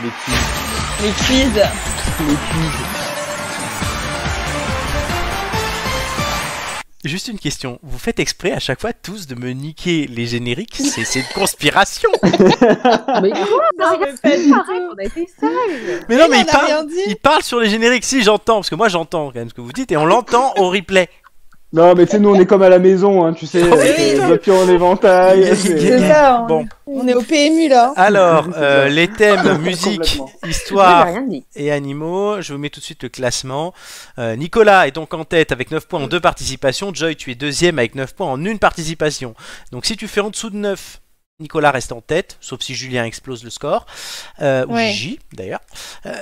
Les quiz. Les quiz. Les quiz. Juste une question, vous faites exprès à chaque fois tous de me niquer les génériques, c'est une conspiration. Mais quoi? Non, mais pas du tout. On a été sages. Mais non, mais on a rien dit. il parle sur les génériques, si j'entends, parce que moi j'entends quand même ce que vous dites, et on l'entend au replay. Non, mais tu sais, nous on est comme à la maison, hein, tu sais, Oui. papillon en éventail. C'est ça. Bon. On est au PMU là. Alors, C'est ça. les thèmes musique, Complètement. histoire rien dit. et animaux, je vous mets tout de suite le classement. Nicolas est donc en tête avec 9 points en 2 participations, Joy tu es deuxième avec 9 points en 1 participation. Donc si tu fais en dessous de 9, Nicolas reste en tête, sauf si Julien explose le score, ou Ouais. Gigi d'ailleurs.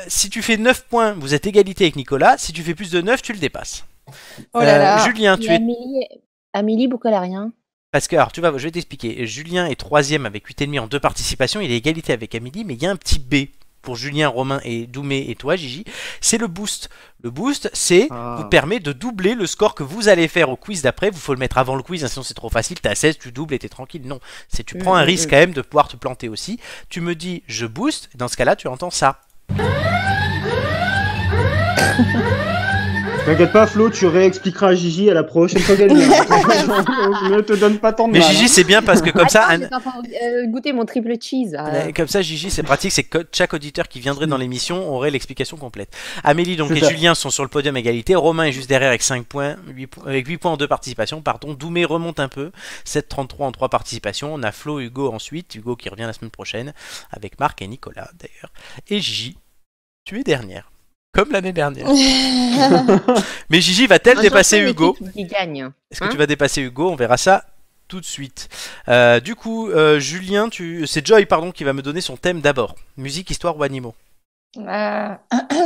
Si tu fais 9 points, vous êtes égalité avec Nicolas, si tu fais plus de 9, tu le dépasses. Oh là là. Julien, tu es... Amélie Boucollarien. Parce que, alors tu vas, je vais t'expliquer. Julien est troisième avec 8,5 en 2 participations. Il est égalité avec Amélie, mais il y a un petit B pour Julien, Romain et Doumé et toi, Gigi. C'est le boost. Le boost, c'est vous permet de doubler le score que vous allez faire au quiz d'après. Vous faut le mettre avant le quiz, hein, sinon c'est trop facile. T'es à 16, tu doubles et t'es tranquille. Non, c'est tu prends un risque quand même de pouvoir te planter aussi. Tu me dis je booste. Dans ce cas-là, tu entends ça. T'inquiète pas, Flo, tu réexpliqueras à Gigi à la prochaine fois qu'elle vient. Ne te donne pas tant de Mais mal. Gigi, c'est bien parce que comme ça, Attends, j'ai pas encore goûté mon triple cheese. comme ça, Gigi, c'est pratique, c'est que chaque auditeur qui viendrait dans l'émission aurait l'explication complète. Amélie donc, C'est et ça. Julien sont sur le podium égalité. Romain est juste derrière avec 5 points, avec 8 points en 2 participations. Pardon. Doumé remonte un peu, 7,33 en 3 participations. On a Flo et Hugo ensuite. Hugo qui revient la semaine prochaine avec Marc et Nicolas d'ailleurs. Et Gigi, tu es dernière. Comme l'année dernière. Mais Gigi va-t-elle dépasser Hugo? Qui gagne. Est-ce que tu vas dépasser Hugo? On verra ça tout de suite. Du coup, Julien, c'est Joy pardon, qui va me donner son thème d'abord. Musique, histoire ou animaux?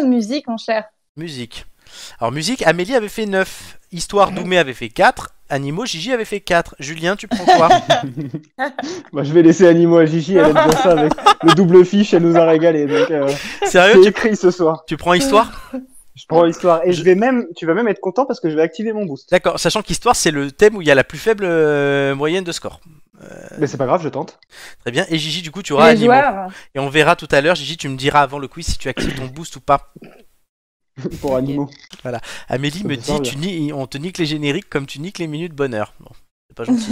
Musique, mon cher. Musique. Alors musique, Amélie avait fait 9. Histoire, Doumé avait fait 4. Animaux, Gigi avait fait 4. Julien, tu prends quoi? Bah, je vais laisser Animaux à Gigi, elle aime bien ça avec le double fiche, elle nous a régalé. Donc, Sérieux, c'est écrit ce soir. tu prends histoire? Je prends histoire. Et tu vas même être content parce que je vais activer mon boost. D'accord, sachant qu'histoire, c'est le thème où il y a la plus faible moyenne de score. Mais c'est pas grave, je tente. Très bien. Et Gigi, du coup, tu auras Les animaux. joueurs. Et on verra tout à l'heure, Gigi, tu me diras avant le quiz si tu actives ton boost ou pas. Pour Animaux. Amélie Ça me me semble dit, on te nique les génériques comme tu niques les minutes bonheur. Bon, c'est pas gentil.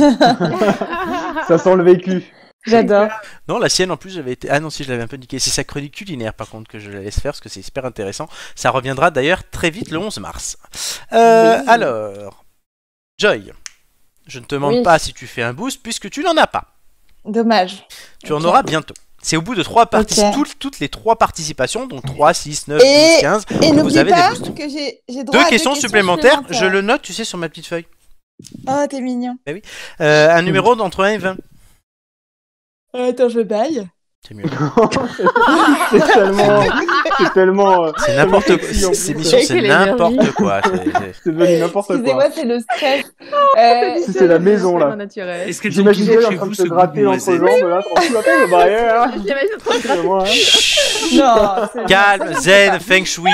Ça sent le vécu. J'adore. Non, la sienne en plus, j'avais été. Ah non, si je l'avais un peu niqué. C'est sa chronique culinaire par contre que je la laisse faire parce que c'est super intéressant. Ça reviendra d'ailleurs très vite le 11 mars. Alors, Joy, je ne te demande Oui. pas si tu fais un boost puisque tu n'en as pas. Dommage. Tu en Ok. auras bientôt. C'est au bout de 3 toutes les 3 participations, donc 3, 6, 9, Et- 12, 15, Et que vous n'oublie avez des pas boosts. que j'ai droit 2 à questions supplémentaires, je le note, tu sais, sur ma petite feuille. Oh, t'es mignon. Un numéro d'entre 1 et 20. Attends, je baille. C'est mieux. c'est tellement. C'est n'importe quoi. sexy, en plus. Ces émissions, c'est Quelle n'importe quoi. C'est devenu n'importe Excusez-moi, quoi. c'est le stress. C'est la maison là. Naturel. Est-ce que donc J'imagine chez en train de vous, se ce gratter goût entre noisette jambes là, tranquille, attends, le barrière. Moi, Non, c'est Calme, zen, feng shui.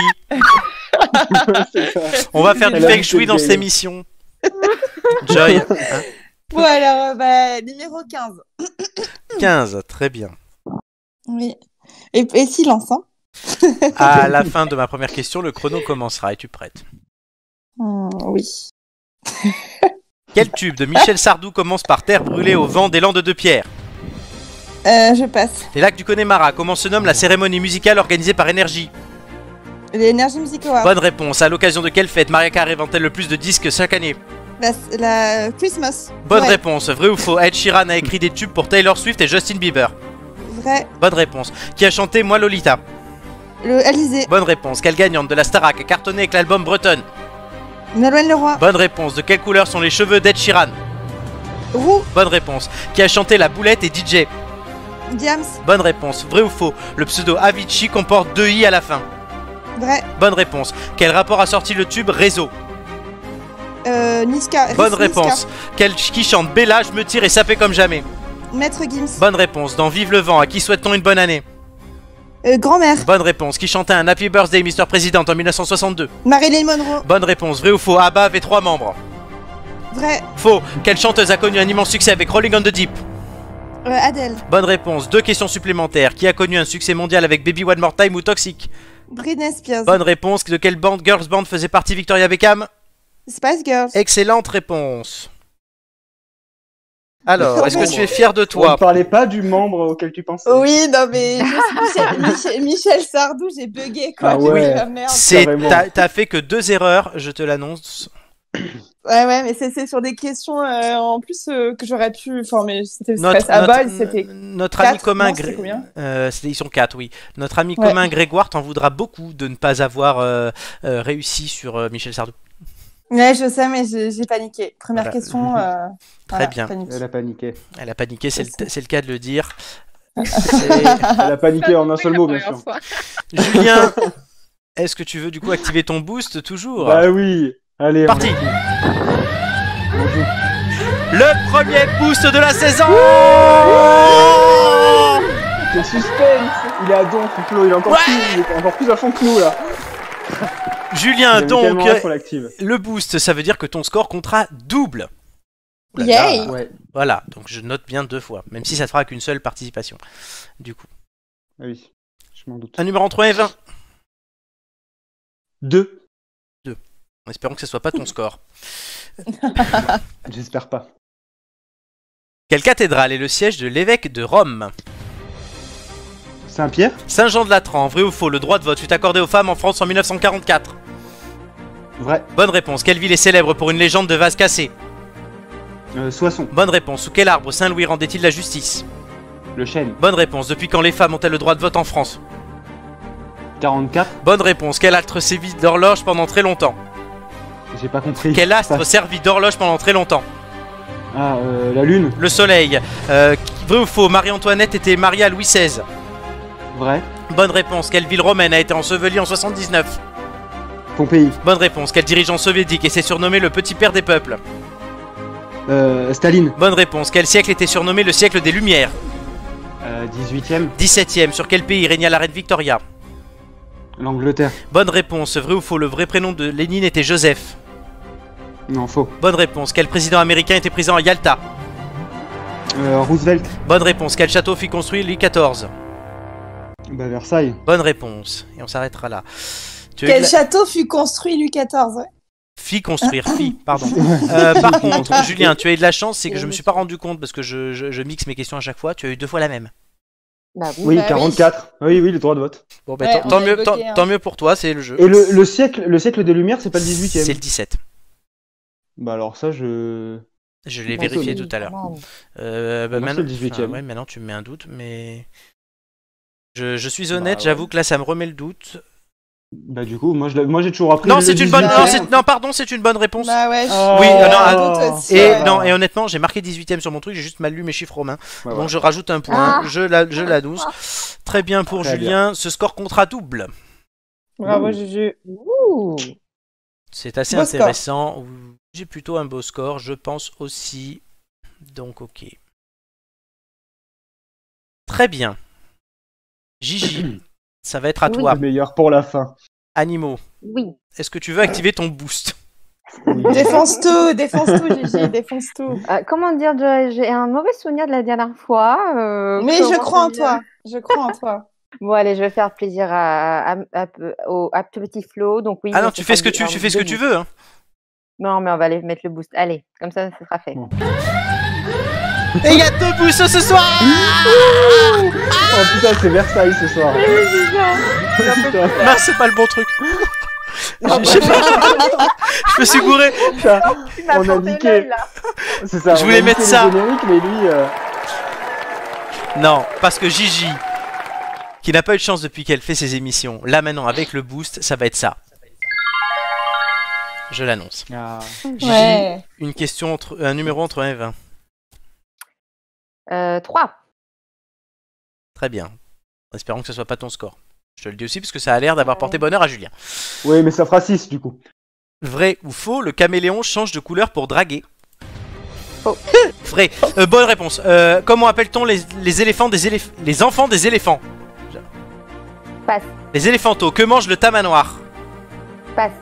c'est ça. On va faire du Elle a feng dit shui que dans le cette gay. émission. Joy, hein, Bon, alors, numéro 15. 15, très bien. Oui. Et silence, hein. À la fin de ma première question, le chrono commencera. Es-tu prête? Oui. Quel tube de Michel Sardou commence par terre brûlée au vent des Landes de Pierre? Je passe. Les lacs du Connemara. Comment se nomme la cérémonie musicale organisée par Énergie? L'énergie Music Award. Bonne réponse. À l'occasion de quelle fête Mariah Carey vend-elle le plus de disques chaque année? La Christmas. Bonne Ouais. réponse. Vrai ou faux? Ed Sheeran a écrit des tubes pour Taylor Swift et Justin Bieber. Vrai. Bonne réponse. Qui a chanté Moi Lolita? Le Alizé. Bonne réponse. Quelle gagnante de la Starac a cartonné avec l'album Bretonne? Nolwenn Leroy. Bonne réponse. De quelle couleur sont les cheveux d'Ed Sheeran? Roux. Bonne réponse. Qui a chanté La Boulette et DJ? Diams. Bonne réponse. Vrai ou faux? Le pseudo Avicii comporte 2 i à la fin. Vrai. Bonne réponse. Quel rapport a sorti le tube Réseau? Niska. Bonne Niska. réponse. Qui chante Bella, je me tire et sapé comme jamais? Maître Gims. Bonne réponse. Dans Vive le vent, à qui souhaite-t-on une bonne année? Grand-mère. Bonne réponse. Qui chantait un Happy Birthday Mr. President en 1962? Marilyn Monroe. Bonne réponse. Vrai ou faux? ABBA avait 3 membres. Vrai. Faux. Quelle chanteuse a connu un immense succès avec Rolling on the Deep? Adèle. Bonne réponse. 2 questions supplémentaires. Qui a connu un succès mondial avec Baby One More Time ou Toxic? Britney Spears. Bonne réponse. De quelle bande girls band faisait partie Victoria Beckham? Spice Girls. Excellente réponse. Alors, est-ce que tu es fier de On toi? ne parlait pas du membre auquel tu pensais. Oui, non mais Michel Sardou, j'ai bugué quoi. Ah ouais. J'ai dit, ah, merde. Carrément. T'as fait que 2 erreurs, je te l'annonce. Ouais, mais c'est sur des questions en plus que j'aurais pu. Enfin, mais c'était Notre, à notre- base, c'était. notre ami 4, commun, non, c'était combien ils sont 4, oui. Notre ami Ouais. commun Grégoire t'en voudra beaucoup de ne pas avoir réussi sur Michel Sardou. Ouais, je sais, mais j'ai paniqué. Première Voilà. question. Très bien. panique. Elle a paniqué. Elle a paniqué, c'est le cas de le dire. Elle a paniqué en un seul mot, bien sûr. Julien, est-ce que tu veux du coup activer ton boost toujours? Bah oui. Allez, Parti. on joue. Le premier boost de la saison. Quel suspense. Il est à don, Flo. Il est encore, il est encore plus à fond que nous, là. Julien, J'avais donc, tellement hâte qu'on l'active. le boost, ça veut dire que ton score comptera double. Ouh là Yay. là. Ouais. Voilà, donc je note bien 2 fois, même si ça ne fera qu'une seule participation. Du coup, Ah oui. Je m'en doute. un numéro entre 1 et 20. 2. En espérant que ce soit pas ton score. J'espère pas. Quelle cathédrale est le siège de l'évêque de Rome? Saint-Pierre. Saint-Jean-de-Latran, vrai ou faux, le droit de vote fut accordé aux femmes en France en 1944. Vrai. Bonne réponse. Quelle ville est célèbre pour une légende de vase cassé? Soissons. Bonne réponse. Sous quel arbre Saint-Louis rendait-il la justice? Le chêne. Bonne réponse. Depuis quand les femmes ont-elles le droit de vote en France? 44. Bonne réponse. Quel astre servit d'horloge pendant très longtemps? J'ai pas compris. Quel astre Ça- servit d'horloge pendant très longtemps? Ah, la lune. Le soleil. Vrai ou faux, Marie-Antoinette était mariée à Louis XVI? Vrai. Bonne réponse. Quelle ville romaine a été ensevelie en 79? Pompéi. Bonne réponse. Quel dirigeant soviétique était surnommé le petit père des peuples? Staline. Bonne réponse. Quel siècle était surnommé le siècle des Lumières? 18ème. 17ème. Sur quel pays régna la reine Victoria? L'Angleterre. Bonne réponse. Vrai ou faux, le vrai prénom de Lénine était Joseph? Non, faux. Bonne réponse. Quel président américain était présent à Yalta? Roosevelt. Bonne réponse. Quel château fit construire Louis XIV? Bah, Versailles. Bonne réponse. Et on s'arrêtera là. Tu as eu Quel de la- château fut construit Louis XIV? Ouais. Fit construire, pardon. Par contre, Julien, tu as eu de la chance, c'est que je me suis pas rendu compte parce que je mixe mes questions à chaque fois. Tu as eu 2 fois la même. Bah oui. Oui, Bah 44. Oui, oui, le droit de vote. Bon, bah, Ouais, tant on mieux, est bloqué, hein. tant mieux pour toi, c'est le jeu. Et le siècle des Lumières, c'est pas le 18ème. C'est le 17. Bah alors ça, je... Je l'ai Bon, vérifié c'est- tout à l'heure. Merde. Bah, Moi, c'est le 18e. ouais, maintenant tu me mets un doute, mais je suis honnête, Bah, j'avoue ouais. que là ça me remet le doute. Bah du coup, moi j'ai toujours appris... Non, le c'est une bonne. 18e. Non, pardon, c'est une bonne réponse. Bah ouais. Oh. Oui, non, un ah, doute aussi. Et ouais. non, et honnêtement, j'ai marqué 18ème sur mon truc, j'ai juste mal lu mes chiffres romains. Ouais, Donc ouais. je rajoute un point, Ah. je l'annonce. Très bien pour Très Julien, ce score comptera double. Bravo, Juju. Ouh. C'est assez Beau score. intéressant. J'ai plutôt un beau score, je pense aussi. Donc ok. Très bien. Gigi, ça va être à Oui. toi. Le meilleur pour la fin. Animaux, Oui. est-ce que tu veux activer ton boost? Oui. Défonce tout, Gigi, défonce tout. Comment dire, j'ai un mauvais souvenir de la dernière fois. Mais je comment crois en dire toi. Je crois en toi. Bon, allez, je vais faire plaisir au petit Flo. Donc oui. Ah non, ce tu fais ce sera que tu fais ce que tu veux. Hein. Non, mais on va aller mettre le boost. Allez, comme ça sera fait. Bon. Et il y a 2 boosts ce soir. Oh putain, c'est Versailles ce soir. Putain, Non, c'est pas le bon truc. Je sais pas. Je me suis gouré. putain, Tu m'as on a planté niqué. l'œil, là. C'est ça. Je on voulais a mettre niqué ça. le générique, mais lui... Non, parce que Gigi, qui n'a pas eu de chance depuis qu'elle fait ses émissions, là maintenant avec le boost, ça va être ça. Je l'annonce. Ah. Gigi, Ouais. une question un numéro entre 1 et 20. 3. Très bien. En espérant que ce soit pas ton score. Je te le dis aussi parce que ça a l'air d'avoir porté bonheur à Julien. Oui, mais ça fera 6 du coup. Vrai ou faux, le caméléon change de couleur pour draguer? Faux. Vrai. Bonne réponse. Comment appelle-t-on les éléphants les enfants des éléphants? Passe. Les éléphantaux. Que mange le tamanoir? Passe.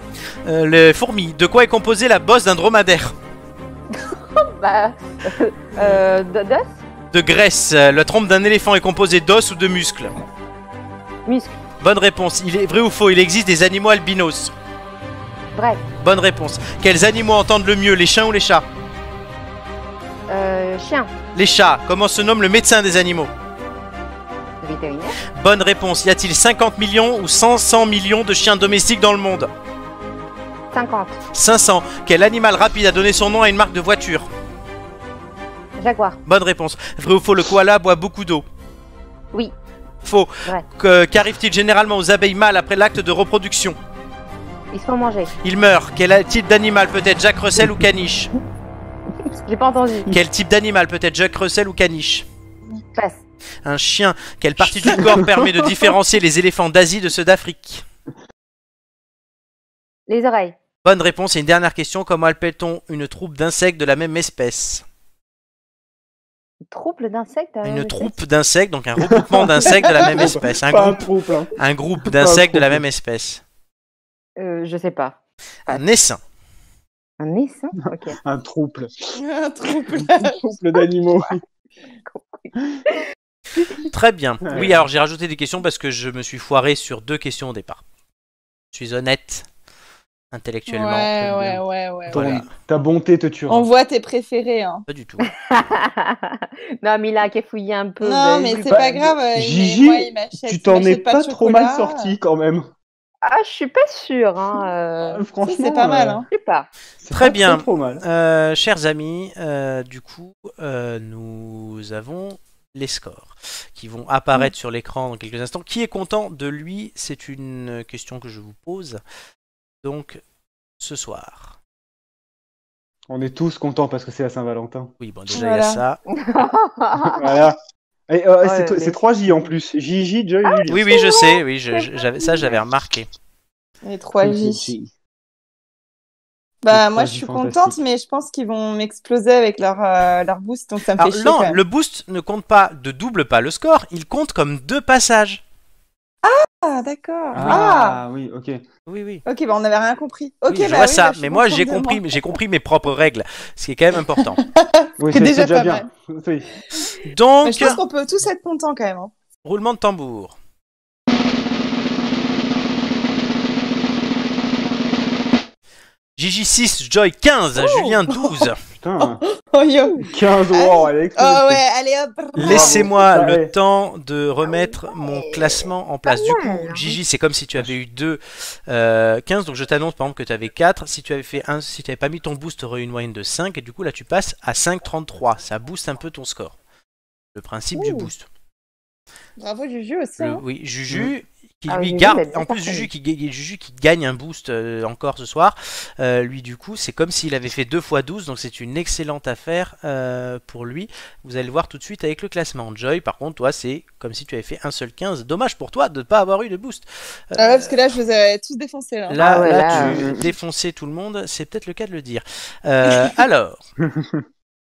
Les fourmis. De quoi est composée la bosse d'un dromadaire? Bah. Dos. De graisse. La trompe d'un éléphant est composée d'os ou de muscles? Muscle. Bonne réponse. Il est vrai ou faux? Il existe des animaux albinos? Vrai. Bonne réponse. Quels animaux entendent le mieux, les chiens ou les chats? Chien. Les chats. Comment se nomme le médecin des animaux? Vétérinaire. Bonne réponse. Y a-t-il 50 millions ou 500 millions de chiens domestiques dans le monde? 50. 500. Quel animal rapide a donné son nom à une marque de voiture? Jaguar. Bonne réponse. Vrai ou faux, le koala boit beaucoup d'eau? Oui. Faux. Vrai. Qu'arrive-t-il généralement aux abeilles mâles après l'acte de reproduction? Ils se font manger. Ils meurent. Quel type d'animal peut être Jack Russell ou caniche? J'ai pas entendu. Quel type d'animal peut être Jack Russell ou caniche? Passe. Un chien. Quelle partie du corps permet de différencier les éléphants d'Asie de ceux d'Afrique? Les oreilles. Bonne réponse. Et une dernière question. Comment appelle-t-on une troupe d'insectes de la même espèce? Trouble d'insectes. Une troupe d'insectes, donc un regroupement d'insectes de la même espèce. Pas un trouble, hein. Un groupe d'insectes de la même espèce. Je sais pas. Un essaim. Un essaim. Ok. Un trouble. Un trouble. Un trouble d'animaux. Très bien. Ouais. Oui, alors j'ai rajouté des questions parce que je me suis foiré sur 2 questions au départ. Je suis honnête intellectuellement. Ouais. Voilà. Ta bonté te tuera. On voit tes préférés. Hein. Pas du tout. Non, mais il a qu'à fouiller un peu. Non, mais c'est pas grave. Gigi, moi, il m'achète- tu il t'en es m'achète pas de trop chocolat. mal sorti quand même. Ah, je suis pas sûre. Hein. Franchement, c'est pas mal. Hein. Je sais pas. c'est Très pas bien. Trop mal. Chers amis, du coup, nous avons les scores qui vont apparaître sur l'écran dans quelques instants. Qui est content de lui? C'est une question que je vous pose. Donc, ce soir. On est tous contents parce que c'est la Saint-Valentin. Oui, bon, déjà, il y a ça. Voilà. Et, c'est mais- 3 J en plus. Gigi, Joy, Julien. Oui, oui, je sais. Oui, j'avais remarqué. Les 3J. Bah, moi, je suis contente, mais je pense qu'ils vont m'exploser avec leur boost, donc ça me fait Alors, chier. non, quand même. le boost ne compte pas, ne double pas le score, il compte comme 2 passages. Ah, d'accord. Ah, oui, ok. Oui, oui. Ok, bah on n'avait rien compris. Ok, Oui, je bah vois oui, ça, bah, je suis mais moi contente de moi. j'ai compris mes propres règles, ce qui est quand même important. Oui, C'est déjà pas bien. Oui. Mais Donc, je pense qu'on peut tous être contents quand même. Hein. roulement de tambour. Gigi 6, Joy 15, Julien 12. Putain, Oh yo. 15, wow, elle a explosé. Oh ouais, allez hop. Laissez-moi Bravo. le temps de remettre mon classement en place. Du coup, Gigi, c'est comme si tu avais eu 15, donc je t'annonce par exemple que tu avais 4. Si tu avais pas mis ton boost, tu aurais eu une moyenne de 5, et du coup là tu passes à 5,33. Ça booste un peu ton score. Le principe du boost. Bravo Juju aussi. Hein. Oui, Juju, qui Ah, lui Juju, garde. elle est En plus, parfaite. Juju qui gagne un boost encore ce soir. Lui, du coup, c'est comme s'il avait fait 2 x 12, donc c'est une excellente affaire pour lui. Vous allez le voir tout de suite avec le classement. Joy, par contre, toi, c'est comme si tu avais fait un seul 15. Dommage pour toi de ne pas avoir eu de boost. Ah ouais, parce que là, je vous ai tous défoncés. Là. Là, Ah ouais, là, là, tu défonçais tout le monde, c'est peut-être le cas de le dire. Alors,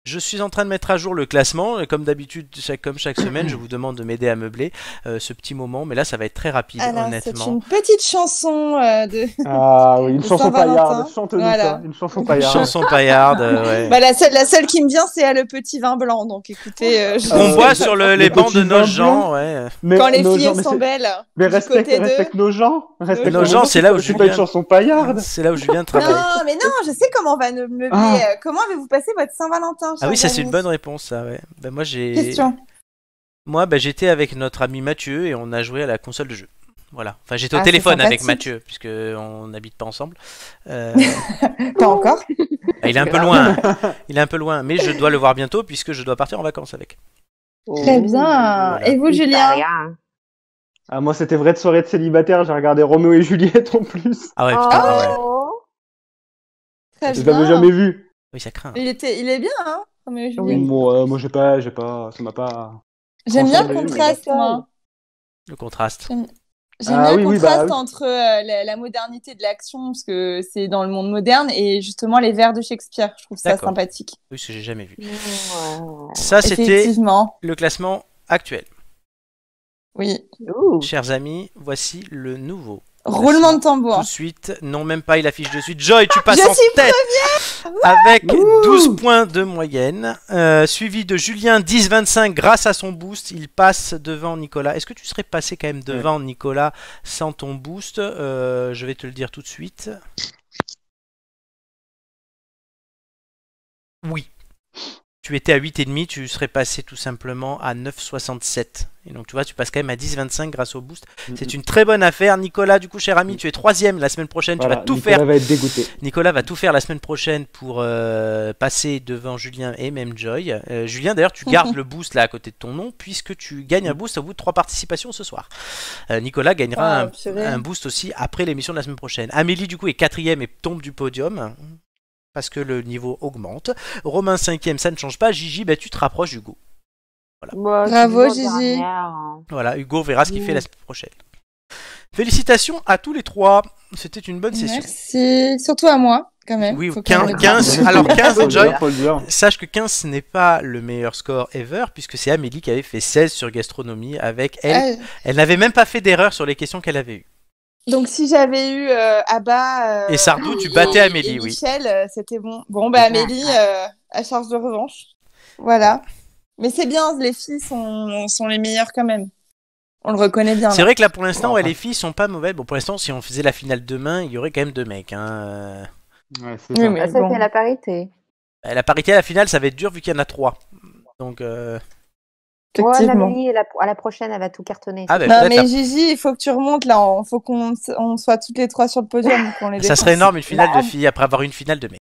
je suis en train de mettre à jour le classement. Et comme d'habitude, comme chaque semaine, je vous demande de m'aider à meubler ce petit moment. Mais là, ça va être très rapide, Alors, c'est honnêtement. une petite chanson de. Ah oui, une De chanson Saint-Valentin. paillarde. Chante-nous Voilà. ça. Une chanson paillarde. Chanson paillarde, ouais. Bah, la seule qui me vient, c'est le petit vin blanc. Donc écoutez, je- Qu'on boit sur les le bancs de petit nos vin gens, ouais. Mais quand les nos filles gens, elles mais sont c'est- belles. Mais du respecte, côté d'eux. respecte nos gens. Respecte Nos gens, c'est là où c'est pas une Julien- chanson paillarde. C'est là où Julien travaille. Non, mais non, je sais comment on va meubler. Ah. Comment avez-vous passé votre Saint-Valentin Ah oui, ça chers c'est une amis bonne réponse, ça, ouais. Ben, moi, Question. j'étais avec notre ami Mathieu et on a joué à la console de jeu. Voilà. Enfin, j'étais au Ah, téléphone c'est avec sympathique. Mathieu, puisque on n'habite pas ensemble. Pas encore. Il est un peu loin. Il est un peu loin, mais je dois le voir bientôt puisque je dois partir en vacances avec. Très bien. Et vous, Julien? Rien. Ah, moi, c'était vraie soirée de célibataire. J'ai regardé Roméo et Juliette en plus. Ah ouais, putain, ah ouais. Oh. Très Je bien. l'avais jamais vu. Oui, ça craint. Il est bien, hein Roméo et Juliette. Oui. Moi, j'ai pas, ça m'a pas. J'aime bien le Transcendé, contraste, mais- moi. Le contraste. J'aime Ah bien oui, le oui, contraste bah oui. entre la modernité de l'action, parce que c'est dans le monde moderne, et justement les vers de Shakespeare. Je trouve ça D'accord. sympathique. Oui, ce que j'ai jamais vu. Ouais. Ça, c'était Effectivement. le classement actuel. Oui. Ouh. Chers amis, voici le nouveau. Roulement de Tout tambour. de suite, non même pas, il affiche de suite. Joy, tu passes Je en suis tête avec 12 points de moyenne, suivi de Julien 10-25 grâce à son boost. Il passe devant Nicolas. Est-ce que tu serais passé quand même devant Nicolas sans ton boost? Je vais te le dire tout de suite. Oui. Tu étais à 8,5, tu serais passé tout simplement à 9,67. Et donc tu vois, tu passes quand même à 10,25 grâce au boost. C'est une très bonne affaire. Nicolas, du coup, cher ami, tu es 3ème la semaine prochaine. Voilà, tu vas tout Nicolas faire. va être dégoûté. Nicolas va tout faire la semaine prochaine pour passer devant Julien et même Joy. Julien, d'ailleurs, tu gardes le boost là à côté de ton nom puisque tu gagnes un boost au bout de 3 participations ce soir. Nicolas gagnera un boost aussi après l'émission de la semaine prochaine. Amélie, du coup, est 4ème et tombe du podium parce que le niveau augmente. Romain 5ème, ça ne change pas. Gigi, bah, tu te rapproches d'Hugo. Voilà. Bravo, Gigi. Voilà, Hugo verra ce qu'il fait la semaine prochaine. Félicitations à tous les 3. C'était une bonne session. Merci. Surtout à moi, quand même. Oui, Faut 15. Alors 15, Joy. Faut le dire. Sache que 15 ce n'est pas le meilleur score ever puisque c'est Amélie qui avait fait 16 sur gastronomie avec elle. Elle n'avait même pas fait d'erreur sur les questions qu'elle avait eues. Donc si j'avais eu Abba et Sardou, tu battais Amélie, et oui. Michel, c'était bon. Bon, bah Amélie, à charge de revanche. Voilà. Mais c'est bien, les filles sont les meilleures quand même. On le reconnaît bien. C'est vrai que là pour l'instant, les filles sont pas mauvaises. Bon, pour l'instant, si on faisait la finale demain, il y aurait quand même 2 mecs. Hein. Ouais, c'est ça. Ça fait la parité. La parité à la finale, ça va être dur vu qu'il y en a 3. Donc. Ouais, Amélie, à la prochaine, elle va tout cartonner. Ah, bah, non, mais Gigi, il faut que tu remontes là. Il faut qu'on soit toutes les 3 sur le podium. Ça serait énorme une finale de filles après avoir une finale de mecs.